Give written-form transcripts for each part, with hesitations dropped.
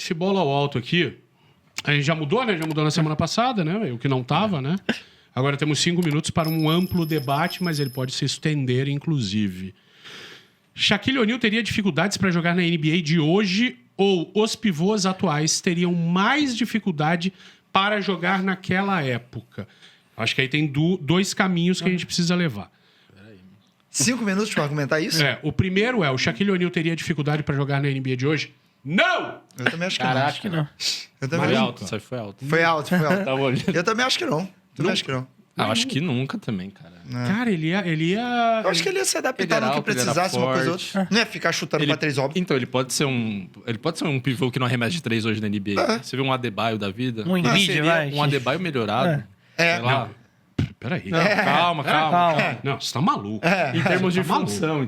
esse bola ao alto aqui, a gente já mudou, né? Já mudou na semana passada, né? O que não tava, né? Agora temos 5 minutos para um amplo debate, mas ele pode se estender, inclusive. Shaquille O'Neal teria dificuldades para jogar na NBA de hoje ou os pivôs atuais teriam mais dificuldade para jogar naquela época? Acho que aí tem dois caminhos que a gente precisa levar. 5 minutos para argumentar isso? O primeiro o Shaquille O'Neal teria dificuldade para jogar na NBA de hoje? Não! Eu também acho que Caraca, não. acho que não. Eu também Foi acho... alto, só foi alto. Foi alto, foi alto. Tava olhando. Eu também acho que não. Também acho que não. Ah, acho que nunca também, cara. Cara, ele ia... Eu acho que ele ia se adaptar no que ele era precisasse, uma coisa ou forte. outra. Não é ficar chutando pra 3 óbvio. Então, ele pode ser um pivô que não arremessa de 3 hoje na NBA. Você vê um Adebayo da vida? Um Embiid, vai. Um Adebayo melhorado. É. Sei lá. Peraí. Não, calma. Não, você tá maluco. Em termos de Tá maluco. função,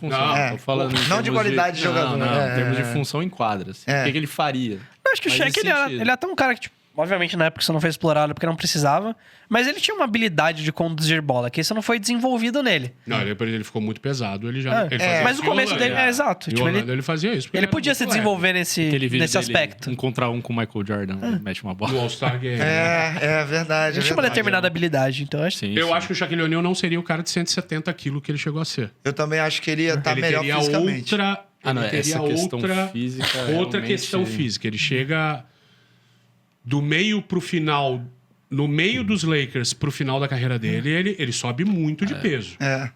Não, Tô falando em não termos de qualidade de jogador. Não, É. em termos de função em quadra. Assim. O que ele faria? Eu acho que o Faz Shaq, sentido. ele é até um cara que, tipo, obviamente na época você não foi explorado porque não precisava, mas ele tinha uma habilidade de conduzir bola, que isso não foi desenvolvido nele. Não, ele ficou muito pesado, ele já... ele fazia Mas isso o em começo Holanda. dele é exato. Em Tipo, Holanda ele fazia isso. porque ele era podia muito se leve. desenvolver Aquele vídeo nesse dele, aspecto. 1 contra 1 com o Michael Jordan. Ele mete uma bola. No All-Star Game. É verdade. Ele tinha uma determinada habilidade, então eu acho. Sim, Eu sim. acho que o Shaquille O'Neal não seria o cara de 170 quilos que ele chegou a ser. Eu também acho que ele ia estar Ele melhor teria fisicamente. outra... Ah, não, ele teria essa questão outra, física outra realmente- questão física. Ele chega do meio pro final, no meio dos Lakers pro final da carreira dele, ele sobe muito de peso. É.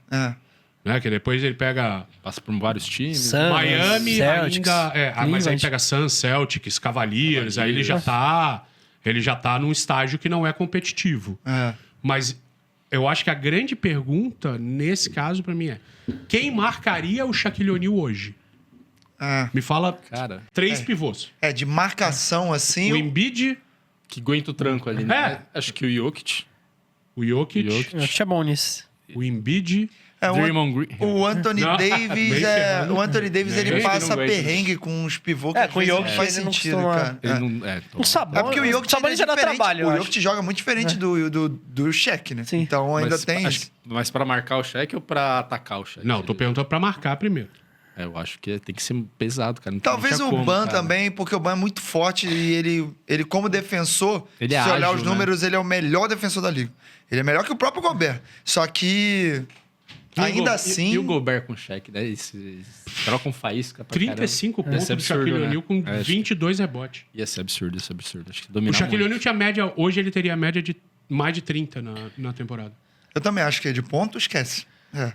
Né? Que depois ele pega Passa por vários times. Suns, Miami Celtics, ainda... mas aí Cleveland. pega Suns, Celtics, Cavaliers, aí ele já tá num estágio que não é competitivo. Mas eu acho que a grande pergunta, nesse caso, pra mim, é: quem marcaria o Shaquille O'Neal hoje? Me fala Cara, 3 pivôs. De marcação assim. O Embiid, que aguenta o tranco ali, né? Acho que o Jokic. o Jokic, Eu acho que é bom nisso. o Embiid... Draymond Green. O Anthony Não, Davis bem ferrando. o Anthony Davis ele Bem passa que não aguenta. perrengue com os pivôs que às com o vezes não Jokic faz ele não sentido, costuma- cara. Ele É. não... Um sabão. É porque o Jokic sabão é já dá diferente. trabalho, eu O acho. Jokic joga muito diferente do Shaq, né? Sim. Então ainda tem isso. Mas pra marcar o Shaq ou pra atacar o Shaq? Não, tô perguntando pra marcar primeiro. Eu acho que tem que ser pesado, cara. Não tem- Talvez não o tinha como, Ban cara. também, porque o Ban é muito forte e ele como defensor, Ele se é olhar ágil, os né? números, ele é o melhor defensor da liga. Ele é melhor que o próprio Gobert. Só que ainda assim... E o Gobert com o Shaq, né? Eles trocam faísca pra 35 caramba. pontos Ia ser do Shaquille absurdo, O'Neal né? com É, acho que 22 rebotes. Ia ser absurdo. Acho que O dominar Shaquille muito. O'Neal tinha média... Hoje ele teria a média de mais de 30 na temporada. Eu também acho que de ponto, esquece.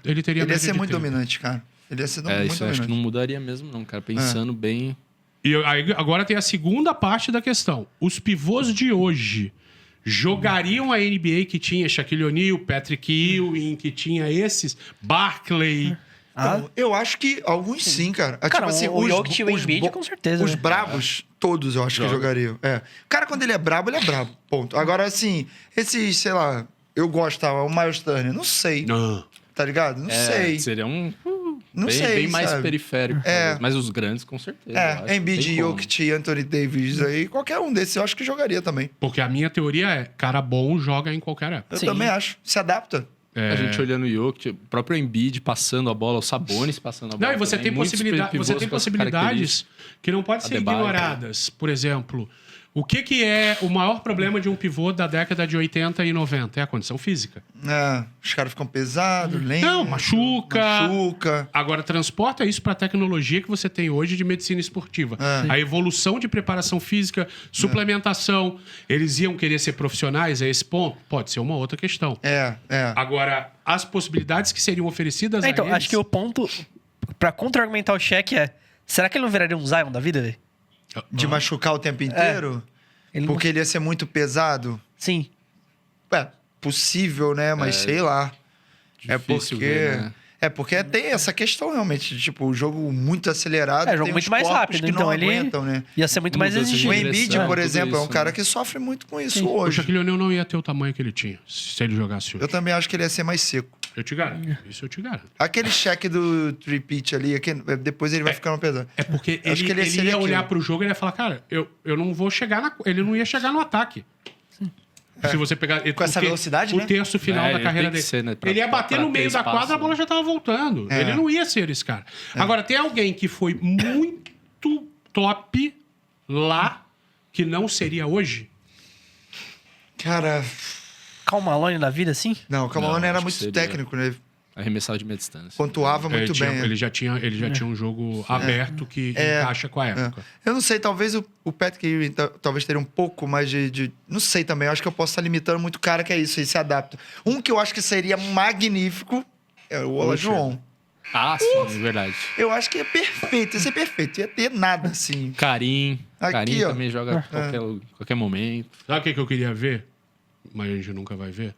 Ele teria Ele ia média ser de muito 30. dominante, cara. Ele ia ser muito Isso eu acho dominante. que não mudaria mesmo, não, cara. Pensando bem... E aí, agora tem a segunda parte da questão. Os pivôs de hoje jogariam a NBA que tinha Shaquille O'Neal, Patrick Ewing, que tinha esses, Barkley... Então, eu acho que alguns sim, cara. Cara, o Jokic e o Embiid, com certeza, Os né? bravos, todos eu acho que jogariam. O cara, quando ele é brabo, ele é brabo. Ponto. Agora, assim, esses, sei lá, eu gostava, o Miles Turner, não sei. Não. Tá ligado? Não sei. Seria um... Não bem, sei, bem mais sabe? periférico. talvez. Mas os grandes, com certeza. eu acho que Embiid, tem como. Jokic e Anthony Davis aí, qualquer um desses eu acho que jogaria também. Porque a minha teoria é, cara bom joga em qualquer época. Eu Sim. também acho. Se adapta. A gente olhando o Jokic, o próprio Embiid passando a bola, o Sabonis passando a bola. Não, e você também. tem, Muitos possibilidade, pivôs você tem com essas possibilidades que não podem ser Adebayo. ignoradas. Por exemplo, o que é o maior problema de um pivô da década de 80 e 90? É a condição física. Os caras ficam pesados, lentos. Não, machuca. Machuca. Agora, transporta isso para a tecnologia que você tem hoje de medicina esportiva. A evolução de preparação física, suplementação. Eles iam querer ser profissionais a esse ponto? Pode ser uma outra questão. Agora, as possibilidades que seriam oferecidas Então, a eles... acho que o ponto pra contra-argumentar o Shaq é: será que ele não viraria um Zion da vida, velho? De machucar o tempo inteiro? Ele não- Porque ele ia ser muito pesado? Sim. Possível, né? Mas sei lá. Difícil porque... ver, né? Porque tem essa questão realmente, de, tipo, o jogo muito acelerado. jogo tem muito uns mais corpos rápido, que então não ele aguentam, né? ia ser muito mais Mudança de O exigente. Embiid, direção, por tudo exemplo, é um isso, cara né? que sofre muito com isso O hoje. Shaquille O'Neal não ia ter o tamanho que ele tinha se ele jogasse hoje. Eu também acho que ele ia ser mais seco. Eu te garanto. Isso eu te garanto. Aquele cheque do three-pitch ali, depois ele vai ficando pesado. É porque Acho que ele ele ia seria olhar aquilo. pro jogo e ele ia falar, cara, eu não vou chegar na... Ele não ia chegar no ataque. Se você pegar... Com essa velocidade, o né? terço final da Ele carreira tem que dele. ser, né? Pra- Ele ia bater pra no meio ter da espaço, quadra, a bola né? já tava voltando. Ele não ia ser esse cara. Agora, tem alguém que foi muito top lá que não seria hoje? Cara, Karl Malone da vida, assim? não, o Camalone era acho que muito seria. técnico, né? Arremessar de meia distância. Pontuava muito Ele bem. Ele já tinha um jogo aberto que encaixa com a época. Eu não sei, talvez o Patrick Ewing talvez teria um pouco mais de... Não sei também, eu acho que eu posso estar limitando muito o cara que é isso, e se adapta. Um que eu acho que seria magnífico é o Olajuwon. Ah, sim, verdade. Eu acho que é perfeito, ia ser perfeito. Ia ter nada, assim. Karim. Aqui, Karim ó. também joga qualquer momento. Sabe o que eu queria ver? Mas a gente nunca vai ver.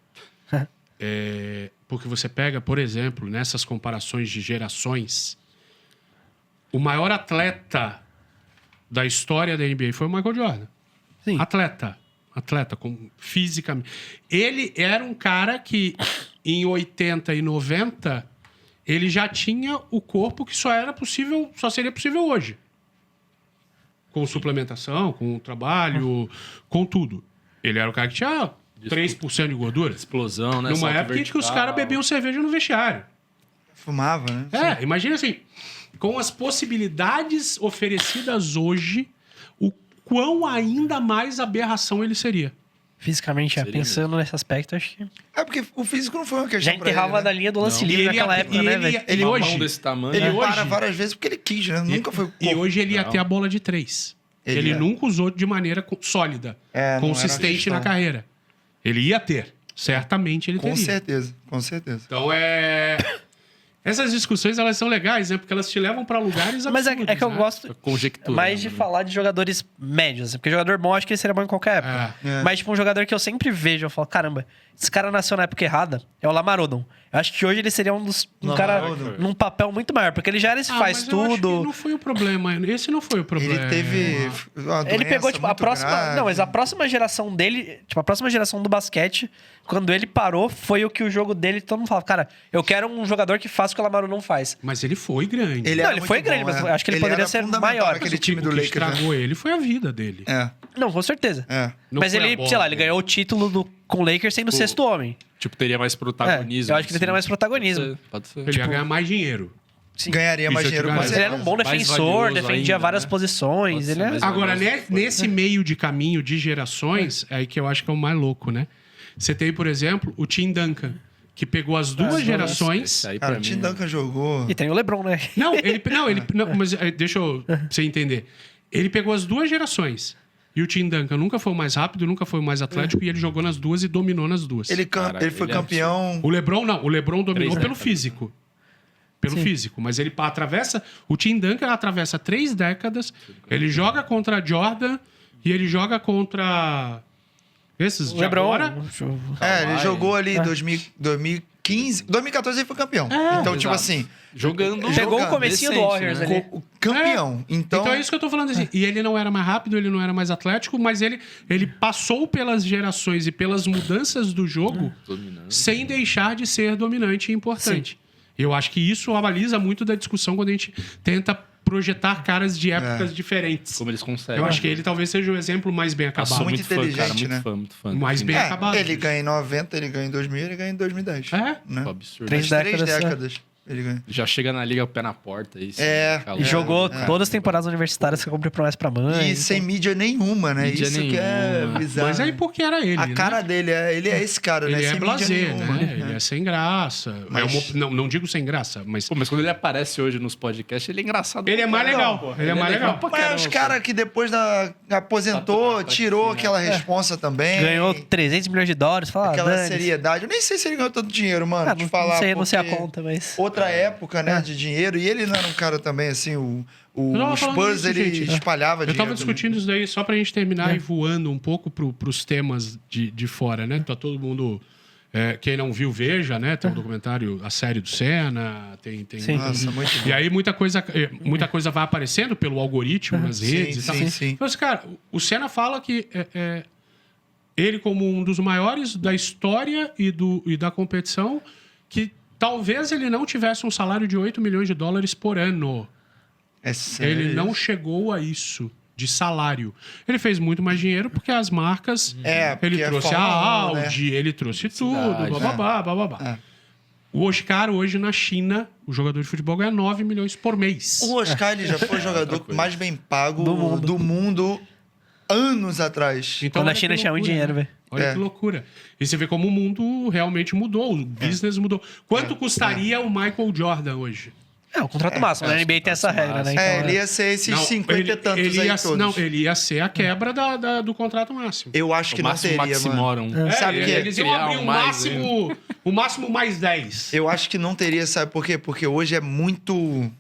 Porque você pega, por exemplo, nessas comparações de gerações, o maior atleta da história da NBA foi o Michael Jordan. Sim. Atleta, fisicamente. Ele era um cara que, em 80 e 90, ele já tinha o corpo que só seria possível hoje. Com suplementação, com trabalho, com tudo. Ele era o cara que tinha 3% de gordura. Explosão, né? Numa Salto época em que os vertical. caras bebiam cerveja no vestiário. Fumava, né? Imagina assim, com as possibilidades oferecidas hoje, o quão ainda mais aberração ele seria. Fisicamente, Seria pensando nesse aspecto, acho que... É porque o físico não foi uma Já questão pra enterrava ele, da né? linha do lance Não. livre E ele naquela ia- época, e né, ele velho? ia- Ele Ele hoje... hoje- mão desse tamanho. Ele Ele para hoje- várias vezes porque ele quis, né? Nunca foi... E hoje ele ia Não. ter a bola de 3. Ele Ele ia. nunca usou de maneira sólida, É, não era consistente questão. na carreira. Ele ia ter. Certamente ele Com teria. certeza, com certeza. Então essas discussões, elas são legais, né? Porque elas te levam pra lugares Mas absurdos, é que eu né? gosto Conjectura. mais de falar de jogadores médios, assim, porque jogador bom, acho que ele seria bom em qualquer época. É. Mas, tipo, um jogador que eu sempre vejo, eu falo, caramba, esse cara nasceu na época errada, é o Lamar Odom. Eu acho que hoje ele seria um Lamar cara Odom. num papel muito maior, porque ele já era esse faz mas eu acho que tudo. não foi o problema. Esse não foi o problema. Ele teve uma Ele doença pegou, tipo, a muito próxima. grave. Não, mas a próxima geração dele, tipo, a próxima geração do basquete, quando ele parou, foi o que o jogo dele, todo mundo falava, cara, eu quero um jogador que faça o que o Lamar não faz. Mas ele foi grande. Ele Não, era ele muito foi grande, bom, mas eu acho que ele poderia era ser fundamental maior. naquele o time do que Lakers, né? estragou ele foi a vida dele. É, Não, com certeza. é. Não Mas foi a ele, bola sei lá, ele dele. ganhou o título com o Lakers sendo o sexto homem. Tipo, teria mais É, protagonismo. eu acho que ele teria mais protagonismo. Pode ser. Ele ia ganhar mais dinheiro. Ganharia mais Isso eu te dinheiro com garanto. Mas certeza. ele era um bom Mais defensor, valioso defendia ainda, várias né? posições. Pode Ele ser é... mais Agora, valioso. nesse meio de caminho de gerações, é aí que eu acho que é o mais louco, né? Você tem, por exemplo, o Tim Duncan, que pegou as duas gerações. Esse aí, Cara, pra o Tim mim, Duncan jogou... E tem o LeBron, né? Não, mas deixa eu pra você entender. Ele pegou as duas gerações. E o Tim Duncan nunca foi o mais rápido, nunca foi o mais atlético, e ele jogou nas duas e dominou nas duas. Ele Cara, foi ele é campeão... O LeBron não, o LeBron dominou 3 pelo décadas. físico. Pelo físico, mas ele atravessa, o Tim Duncan atravessa 3 décadas, ele joga contra Jordan e ele joga contra esses O de LeBron. agora. ele jogou ali em 2015... 2014 ele foi campeão. Então, tipo exato. assim... Jogando. Pegou o Jogando comecinho do decente, Warriors né? ali. o campeão. Então, Então é isso que eu tô falando assim. E ele não era mais rápido, ele não era mais atlético, mas ele passou pelas gerações e pelas mudanças do jogo Dominando. sem deixar de ser dominante e importante. Eu acho que isso avaliza muito da discussão quando a gente tenta projetar caras de épocas diferentes. Como eles conseguem. Eu acho que ele talvez seja o exemplo mais bem Eu acabado. sou muito muito fã, cara. inteligente, Muito né? fã, muito fã. Mais bem acabado. ele ganha em 90, ele ganha em 2000, ele ganha em 2010. É? Né? Absurdo. Três As 3 décadas, décadas ele ganha. Já chega na liga o pé na porta. Aí, E jogou todas as temporadas universitárias que cumpriu promessa pra mãe. E sem mídia nenhuma, né? Mídia Isso que é nenhuma. bizarro. Mas aí porque era ele, A né? cara dele, ele é esse cara, né? Ele é Sem mídia blazer, nenhuma. né? Ele é sem graça. Mas- Não digo sem graça, mas... Pô, mas quando ele aparece hoje nos podcasts, ele é engraçado. Ele é mais Não, legal. pô. Ele é mais legal. pra Mas caramba, os pô. caras que depois aposentou, Tá tirou aqui, né? aquela responsa também. Ganhou 300 milhões de dólares. Fala, aquela dane-se. seriedade. Eu nem sei se ele ganhou tanto dinheiro, mano. Ah, te não, falar, não sei a porque conta, mas... Outra época, né, de dinheiro. E ele não era um cara também, assim, o tava falando Spurs, disso, ele gente. espalhava Eu dinheiro. tava discutindo isso daí só pra gente terminar e voando um pouco pros temas de fora, né? Tá todo mundo... quem não viu, veja, né? Tem um documentário, a série do Senna, tem Sim. Nossa, muito bom. E aí muita coisa vai aparecendo pelo algoritmo nas redes e tal. sim. Então, assim, cara, o Senna fala que ele, como um dos maiores da história e da competição, que talvez ele não tivesse um salário de 8 milhões de dólares por ano. É sério. Ele não chegou a isso de salário. Ele fez muito mais dinheiro porque as marcas... É, porque ele é trouxe a Fórmula 1, Audi, ele trouxe tudo, Cidade, bababá. O Oscar, hoje, na China, o jogador de futebol ganha 9 milhões por mês. O Oscar, ele já foi o jogador mais bem pago do mundo anos atrás. Então, Quando a olha China que tinha muito loucura, dinheiro, né? velho. Olha que loucura. E você vê como o mundo realmente mudou, o business mudou. Quanto custaria o Michael Jordan hoje? É, o contrato máximo. Na NBA tem essa regra, né? Então, Ele ia ser esses 50 e tantos ele aí ia, todos. Não, ele ia ser a quebra do contrato máximo. Eu acho que O não máximo teria, mano. maximorum. Sabe que eles iam criar abrir um o mais, máximo, o máximo mais 10. Eu acho que não teria, sabe por quê? Porque hoje é muito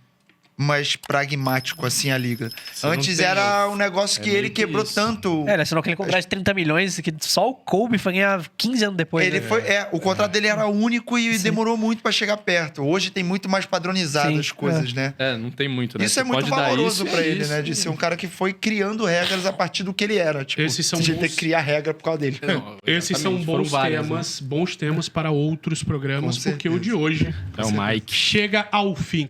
mais pragmático, assim, a liga. não Antes tem- era um negócio que meio ele que quebrou isso. tanto. ele assinou aquele contrato de 30 milhões que só o Kobe foi ganhar 15 anos depois. Ele né? foi, o contrato dele era único e demorou muito pra chegar perto. Hoje tem muito mais padronizado Sim, as coisas, né? Não tem muito, né? Isso Você é muito pode dar valoroso isso, pra é ele, isso. né? De ser um cara que foi criando regras a partir do que ele era. Tipo, Esses são a gente tem bons- que criar regra por causa dele. Não, Esses são exatamente, foram bons várias, temas para outros programas, Com porque o certeza. de hoje né? É o Mike. chega ao fim.